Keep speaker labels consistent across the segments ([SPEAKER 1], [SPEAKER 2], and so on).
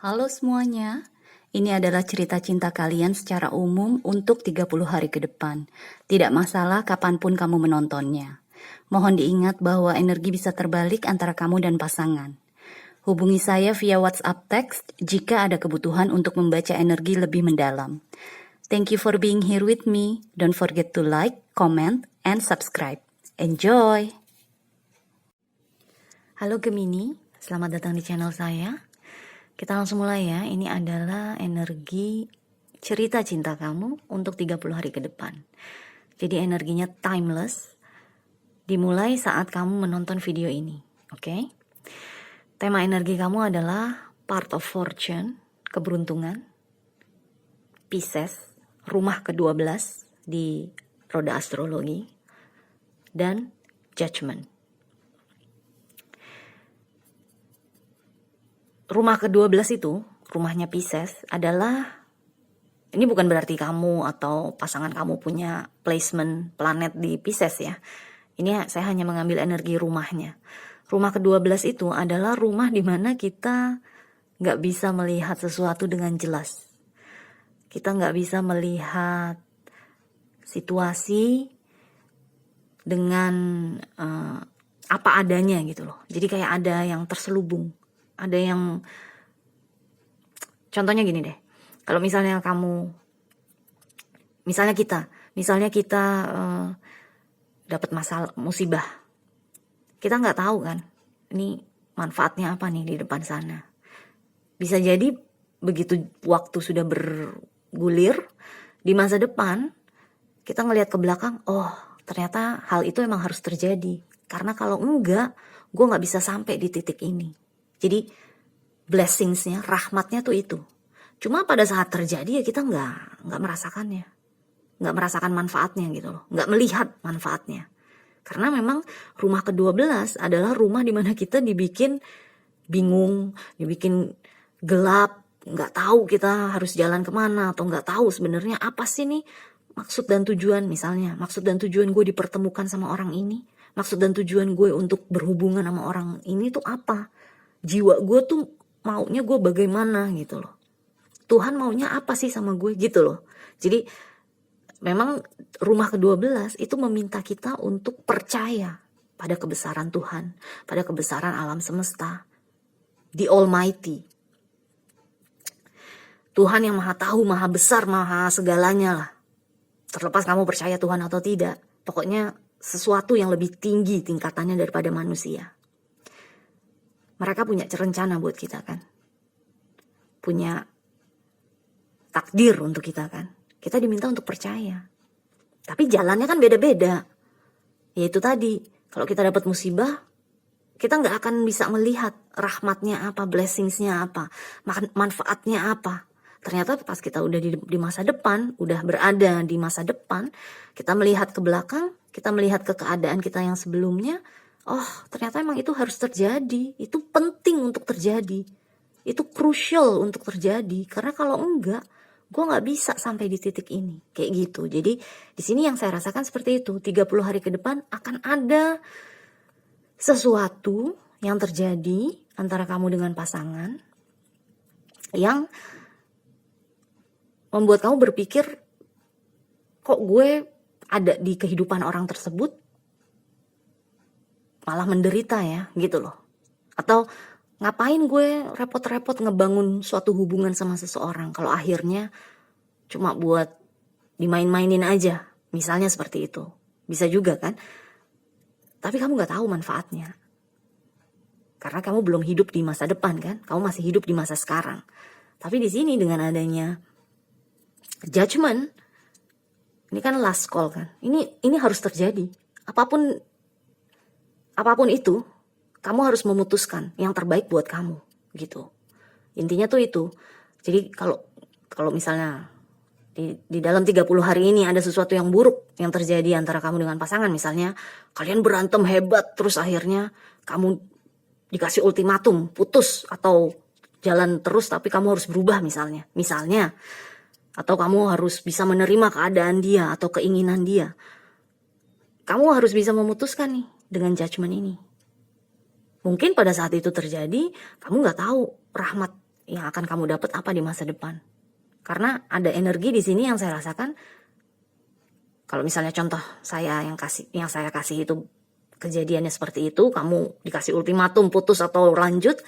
[SPEAKER 1] Halo semuanya, ini adalah cerita cinta kalian secara umum untuk 30 hari ke depan. Tidak masalah kapanpun kamu menontonnya. Mohon diingat bahwa energi bisa terbalik antara kamu dan pasangan. Hubungi saya via WhatsApp text jika ada kebutuhan untuk membaca energi lebih mendalam. Thank you for being here with me. Don't forget to like, comment, and subscribe. Enjoy! Halo Gemini, selamat datang di channel saya. Kita langsung mulai ya. Ini adalah energi cerita cinta kamu untuk 30 hari ke depan. Jadi energinya timeless. Dimulai saat kamu menonton video ini. Oke? Tema energi kamu adalah part of fortune, keberuntungan. Pisces, rumah ke-12 di roda astrologi. Dan judgment. Rumah ke-12 itu, rumahnya Pisces, adalah, ini bukan berarti kamu atau pasangan kamu punya placement planet di Pisces ya. Ini saya hanya mengambil energi rumahnya. Rumah ke-12 itu adalah rumah di mana kita nggak bisa melihat sesuatu dengan jelas. Kita nggak bisa melihat situasi dengan apa adanya gitu loh. Jadi kayak ada yang terselubung. Ada yang, contohnya gini deh, kalau misalnya kita dapat masalah, musibah, kita nggak tahu kan, ini manfaatnya apa nih di depan sana. Bisa jadi begitu waktu sudah bergulir, di masa depan, kita ngelihat ke belakang, oh ternyata hal itu emang harus terjadi. Karena kalau enggak, gue nggak bisa sampai di titik ini. Jadi blessingsnya, rahmatnya tuh itu. Cuma pada saat terjadi ya kita nggak merasakannya, nggak merasakan manfaatnya gitu loh, nggak melihat manfaatnya. Karena memang rumah ke-12 adalah rumah dimana kita dibikin bingung, dibikin gelap, nggak tahu kita harus jalan kemana atau nggak tahu sebenarnya apa sih nih maksud dan tujuan. Misalnya maksud dan tujuan gue dipertemukan sama orang ini, maksud dan tujuan gue untuk berhubungan sama orang ini tuh apa. Jiwa gue tuh maunya gue bagaimana gitu loh. Tuhan maunya apa sih sama gue gitu loh. Jadi memang rumah ke-12 itu meminta kita untuk percaya pada kebesaran Tuhan, pada kebesaran alam semesta, the Almighty. Tuhan yang maha tahu, maha besar, maha segalanya lah. Terlepas kamu percaya Tuhan atau tidak, pokoknya sesuatu yang lebih tinggi tingkatannya daripada manusia. Mereka punya rencana buat kita kan. Punya takdir untuk kita kan. Kita diminta untuk percaya. Tapi jalannya kan beda-beda. Yaitu tadi, kalau kita dapat musibah, kita nggak akan bisa melihat rahmatnya apa, blessingsnya apa, manfaatnya apa. Ternyata pas kita udah di masa depan, udah berada di masa depan, kita melihat ke belakang, kita melihat ke keadaan kita yang sebelumnya, oh ternyata emang itu harus terjadi, itu penting untuk terjadi, itu crucial untuk terjadi. Karena kalau enggak, gue nggak bisa sampai di titik ini, kayak gitu. Jadi di sini yang saya rasakan seperti itu. 30 hari ke depan akan ada sesuatu yang terjadi antara kamu dengan pasangan yang membuat kamu berpikir, kok gue ada di kehidupan orang tersebut malah menderita ya gitu loh. Atau ngapain gue repot-repot ngebangun suatu hubungan sama seseorang kalau akhirnya cuma buat dimain-mainin aja. Misalnya seperti itu. Bisa juga kan. Tapi kamu gak tahu manfaatnya. Karena kamu belum hidup di masa depan kan. Kamu masih hidup di masa sekarang. Tapi di sini dengan adanya judgment, ini kan last call kan. Ini harus terjadi. Apapun itu, kamu harus memutuskan yang terbaik buat kamu, gitu. Intinya tuh itu. Jadi kalau misalnya di dalam 30 hari ini ada sesuatu yang buruk yang terjadi antara kamu dengan pasangan, misalnya kalian berantem hebat terus akhirnya kamu dikasih ultimatum, putus atau jalan terus tapi kamu harus berubah misalnya. Atau kamu harus bisa menerima keadaan dia atau keinginan dia. Kamu harus bisa memutuskan nih dengan judgment ini. Mungkin pada saat itu terjadi, kamu gak tahu rahmat yang akan kamu dapat apa di masa depan. Karena ada energi di sini yang saya rasakan. Kalau misalnya contoh yang saya kasih itu kejadiannya seperti itu, kamu dikasih ultimatum putus atau lanjut,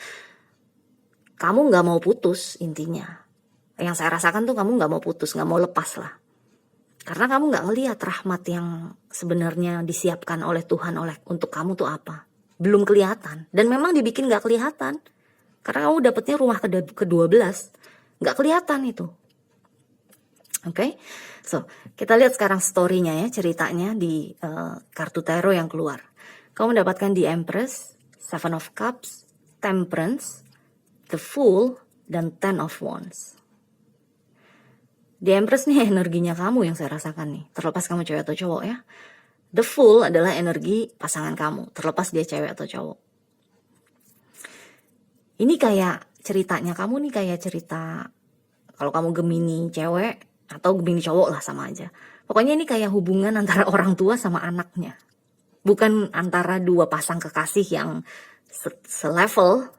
[SPEAKER 1] kamu nggak mau putus intinya. Yang saya rasakan tuh kamu nggak mau putus, nggak mau lepas lah. Karena kamu nggak ngelihat rahmat yang sebenarnya disiapkan oleh Tuhan untuk kamu tuh apa. Belum kelihatan. Dan memang dibikin nggak kelihatan. Karena kamu dapetnya rumah ke-12. Nggak kelihatan itu. Oke, so kita lihat sekarang story-nya ya, ceritanya di kartu tarot yang keluar. Kamu mendapatkan The Empress, Seven of Cups, Temperance, The Fool, dan Ten of Wands. The Empress nih energinya kamu yang saya rasakan nih, terlepas kamu cewek atau cowok ya. The Fool adalah energi pasangan kamu, terlepas dia cewek atau cowok. Ini kayak ceritanya kamu nih kayak cerita, kalau kamu Gemini cewek, atau Gemini cowok lah sama aja. Pokoknya ini kayak hubungan antara orang tua sama anaknya. Bukan antara dua pasang kekasih yang selevel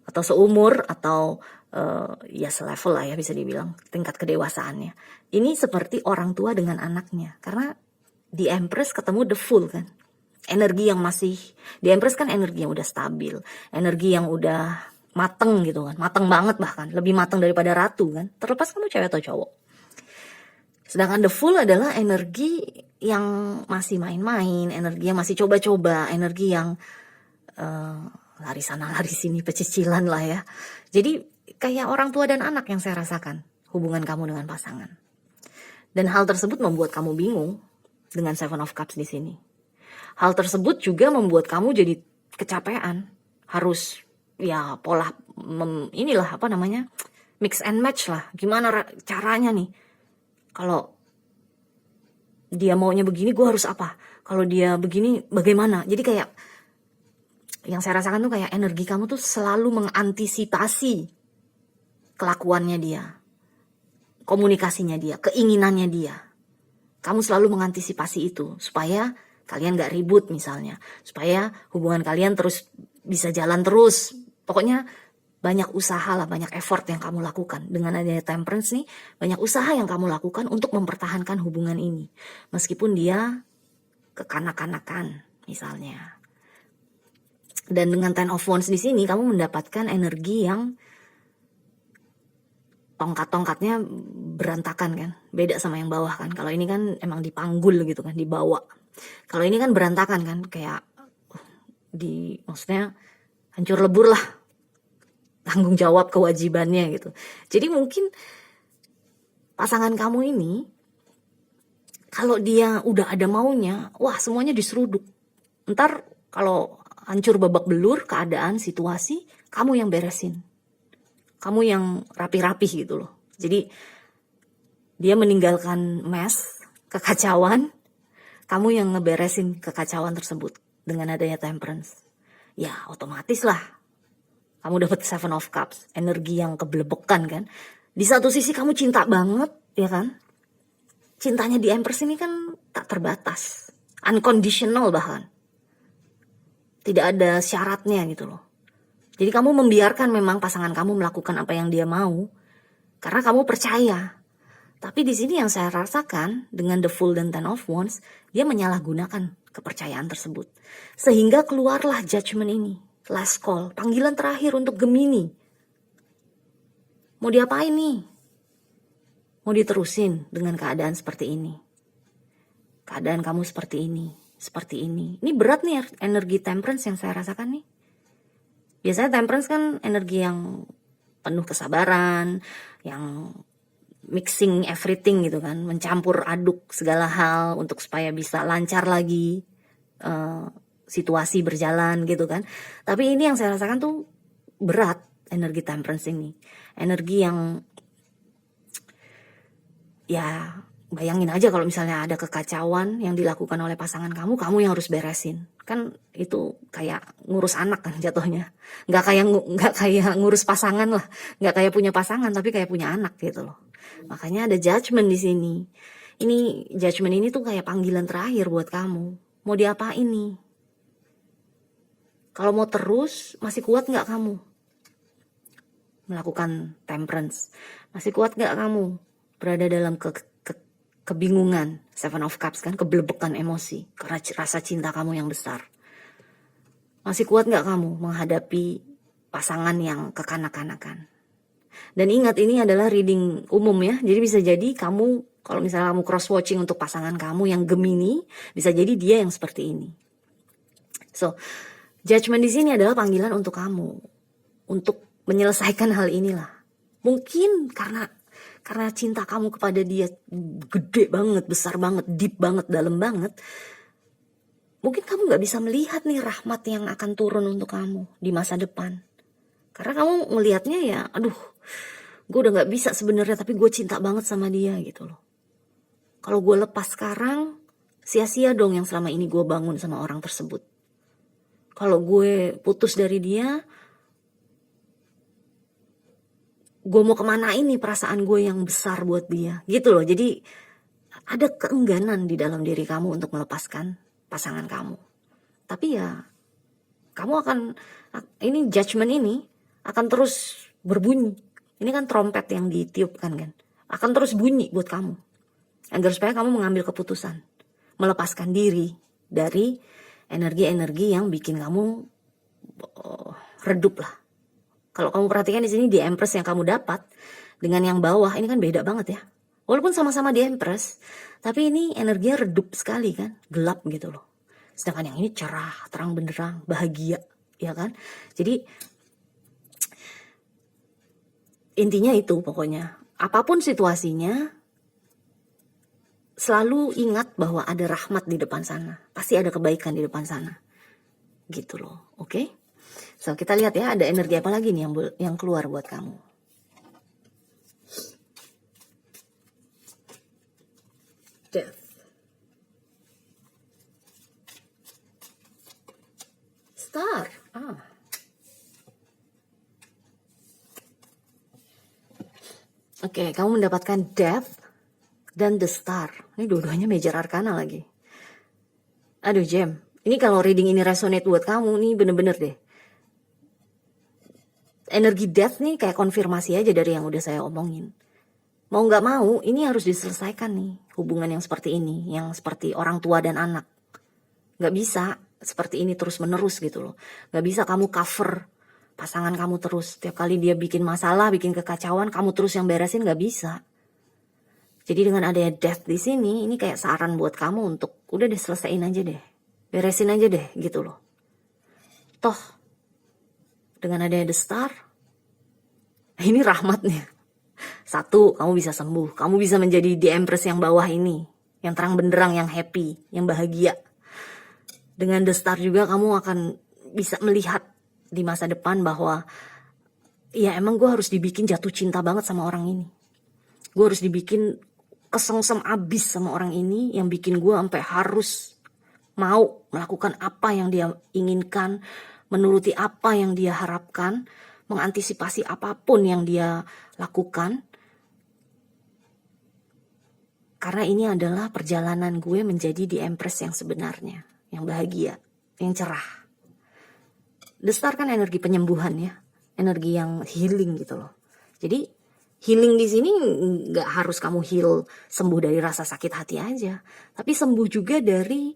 [SPEAKER 1] atau seumur atau ya selevel lah ya bisa dibilang tingkat kedewasaannya. Ini seperti orang tua dengan anaknya. Karena di Empress ketemu The Fool kan. Energi yang masih, di Empress kan energi yang udah stabil. Energi yang udah mateng gitu kan, mateng banget bahkan, lebih mateng daripada ratu kan, terlepas kamu cewek atau cowok. Sedangkan The Fool adalah energi yang masih main-main, energi yang masih coba-coba, energi yang lari sana lari sini, pecicilan lah ya. Jadi kayak orang tua dan anak yang saya rasakan hubungan kamu dengan pasangan. Dan hal tersebut membuat kamu bingung dengan Seven of Cups di sini. Hal tersebut juga membuat kamu jadi kecapean, harus ya pola inilah apa namanya, mix and match lah. Gimana caranya nih? Kalau dia maunya begini, gue harus apa? Kalau dia begini, bagaimana? Jadi kayak yang saya rasakan tuh kayak energi kamu tuh selalu mengantisipasi kelakuannya dia, komunikasinya dia, keinginannya dia. Kamu selalu mengantisipasi itu supaya kalian gak ribut misalnya, supaya hubungan kalian terus bisa jalan terus. Pokoknya banyak usaha lah, banyak effort yang kamu lakukan. Dengan adanya Temperance nih, banyak usaha yang kamu lakukan untuk mempertahankan hubungan ini. Meskipun dia kekanak-kanakan misalnya. Dan dengan Ten of Wands di sini kamu mendapatkan energi yang tongkat-tongkatnya berantakan kan. Beda sama yang bawah kan. Kalau ini kan emang dipanggul gitu kan, dibawa. Kalau ini kan berantakan kan, kayak maksudnya hancur lebur lah tanggung jawab kewajibannya gitu. Jadi mungkin pasangan kamu ini kalau dia udah ada maunya, wah semuanya diseruduk. Ntar kalau hancur babak belur keadaan situasi, kamu yang beresin, kamu yang rapi-rapi gitu loh. Jadi dia meninggalkan mess, kekacauan, kamu yang ngeberesin kekacauan tersebut dengan adanya Temperance. Ya otomatis lah kamu dapat Seven of Cups, energi yang keblebekan kan. Di satu sisi kamu cinta banget ya kan, cintanya di Empress ini kan tak terbatas, unconditional bahkan, tidak ada syaratnya gitu loh. Jadi kamu membiarkan memang pasangan kamu melakukan apa yang dia mau karena kamu percaya. Tapi di sini yang saya rasakan dengan The Fool dan Ten of Wands, dia menyalahgunakan kepercayaan tersebut. Sehingga keluarlah judgment ini, last call, panggilan terakhir untuk Gemini. Mau diapain nih? Mau diterusin dengan keadaan seperti ini? Keadaan kamu seperti ini, seperti ini. Ini berat nih energi Temperance yang saya rasakan nih. Biasanya Temperance kan energi yang penuh kesabaran, yang mixing everything gitu kan, mencampur aduk segala hal untuk supaya bisa lancar lagi situasi berjalan gitu kan. Tapi ini yang saya rasakan tuh berat energi Temperance ini, energi yang ya bayangin aja kalau misalnya ada kekacauan yang dilakukan oleh pasangan kamu yang harus beresin. Kan itu kayak ngurus anak kan jatuhnya. Nggak kayak ngurus pasangan lah, nggak kayak punya pasangan tapi kayak punya anak gitu loh. Makanya ada judgment di sini. Ini judgment ini tuh kayak panggilan terakhir buat kamu. Mau diapain nih? Kalau mau terus, masih kuat nggak kamu? melakukan temperance? Masih kuat gak kamu berada dalam kebingungan, Seven of Cups kan, kebelebekan emosi karena rasa cinta kamu yang besar? Masih kuat gak kamu menghadapi pasangan yang kekanak-kanakan? Dan ingat, ini adalah reading umum ya, jadi bisa jadi kamu, kalau misalnya kamu cross watching untuk pasangan kamu yang Gemini, bisa jadi dia yang seperti ini. So, judgment di sini adalah panggilan untuk kamu untuk menyelesaikan hal inilah. Mungkin karena cinta kamu kepada dia gede banget, besar banget, deep banget, dalam banget. Mungkin kamu gak bisa melihat nih rahmat yang akan turun untuk kamu di masa depan. Karena kamu ngelihatnya ya, aduh, gue udah gak bisa sebenarnya, tapi gue cinta banget sama dia gitu loh. Kalau gue lepas sekarang, sia-sia dong yang selama ini gue bangun sama orang tersebut. Kalau gue putus dari dia, gue mau kemana ini perasaan gue yang besar buat dia gitu loh. Jadi ada keengganan di dalam diri kamu untuk melepaskan pasangan kamu. Tapi ya kamu akan, ini judgment ini akan terus berbunyi. Ini kan trompet yang ditiupkan kan, akan terus bunyi buat kamu, agar supaya kamu mengambil keputusan, melepaskan diri dari energi-energi yang bikin kamu redup lah. Kalau kamu perhatikan di sini di Empress yang kamu dapat dengan yang bawah ini kan beda banget ya. Walaupun sama-sama di Empress, tapi ini energinya redup sekali kan, gelap gitu loh. Sedangkan yang ini cerah, terang benderang, bahagia, ya kan? Jadi intinya itu pokoknya, apapun situasinya, selalu ingat bahwa ada rahmat di depan sana. Pasti ada kebaikan di depan sana. Gitu loh, oke? So, kita lihat ya, ada energi apa lagi nih yang keluar buat kamu. Death. Star. Oke, kamu mendapatkan Death dan The Star. Ini dua-duanya major arcana lagi. Aduh, Jem. Ini kalau reading ini resonate buat kamu, nih bener-bener deh. Energi Death nih kayak konfirmasi aja dari yang udah saya omongin. Mau gak mau, ini harus diselesaikan nih. Hubungan yang seperti ini, yang seperti orang tua dan anak. Gak bisa seperti ini terus-menerus gitu loh. Gak bisa kamu cover pasangan kamu terus. Tiap kali dia bikin masalah, bikin kekacauan, kamu terus yang beresin, gak bisa. Jadi dengan adanya Death di sini, ini kayak saran buat kamu untuk udah deh selesaiin aja deh. Beresin aja deh gitu loh. Toh, dengan adanya The Star, ini rahmatnya. Satu, kamu bisa sembuh. Kamu bisa menjadi The Empress yang bawah ini. Yang terang benderang, yang happy, yang bahagia. Dengan The Star juga kamu akan bisa melihat di masa depan bahwa ya emang gue harus dibikin jatuh cinta banget sama orang ini. Gue harus dibikin kesengsem abis sama orang ini yang bikin gue sampai harus mau melakukan apa yang dia inginkan, menuruti apa yang dia harapkan, mengantisipasi apapun yang dia lakukan. Karena ini adalah perjalanan gue menjadi The Empress yang sebenarnya, yang bahagia, yang cerah. The Star kan energi penyembuhan ya, energi yang healing gitu loh. Jadi healing di sini nggak harus kamu heal sembuh dari rasa sakit hati aja, tapi sembuh juga dari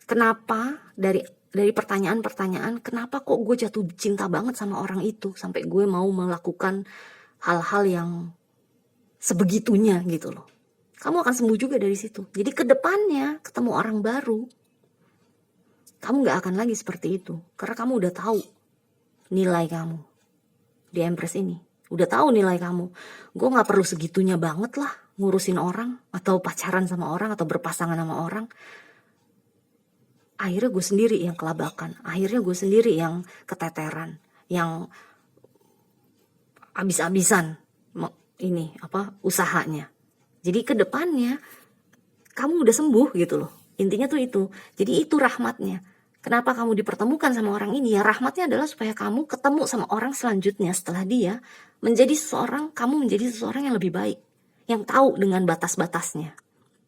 [SPEAKER 1] kenapa, dari pertanyaan-pertanyaan, kenapa kok gue jatuh cinta banget sama orang itu sampai gue mau melakukan hal-hal yang sebegitunya gitu loh. Kamu akan sembuh juga dari situ. Jadi ke depannya ketemu orang baru, kamu gak akan lagi seperti itu. Karena kamu udah tahu nilai kamu di Empress ini. Udah tahu nilai kamu. Gue gak perlu segitunya banget lah ngurusin orang, atau pacaran sama orang, atau berpasangan sama orang. Akhirnya gue sendiri yang kelabakan. Akhirnya gue sendiri yang keteteran, yang abis-abisan ini usahanya. Jadi ke depannya kamu udah sembuh gitu loh. Intinya tuh itu. Jadi itu rahmatnya. Kenapa kamu dipertemukan sama orang ini? Ya rahmatnya adalah supaya kamu ketemu sama orang selanjutnya setelah dia menjadi seseorang, kamu menjadi seseorang yang lebih baik, yang tahu dengan batas-batasnya,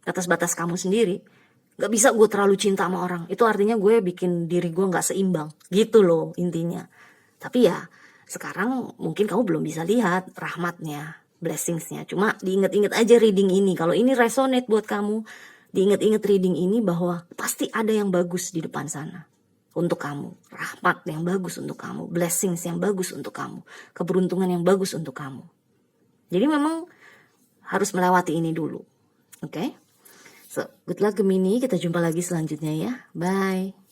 [SPEAKER 1] batas-batas kamu sendiri. Gak bisa gue terlalu cinta sama orang, itu artinya gue bikin diri gue gak seimbang gitu loh intinya. Tapi ya sekarang mungkin kamu belum bisa lihat rahmatnya, blessingsnya. Cuma diinget-inget aja reading ini. Kalau ini resonate buat kamu, diinget-inget reading ini bahwa pasti ada yang bagus di depan sana untuk kamu. Rahmat yang bagus untuk kamu, blessings yang bagus untuk kamu, keberuntungan yang bagus untuk kamu. Jadi memang harus melewati ini dulu. Oke? So, good luck Gemini. Kita jumpa lagi selanjutnya ya. Bye.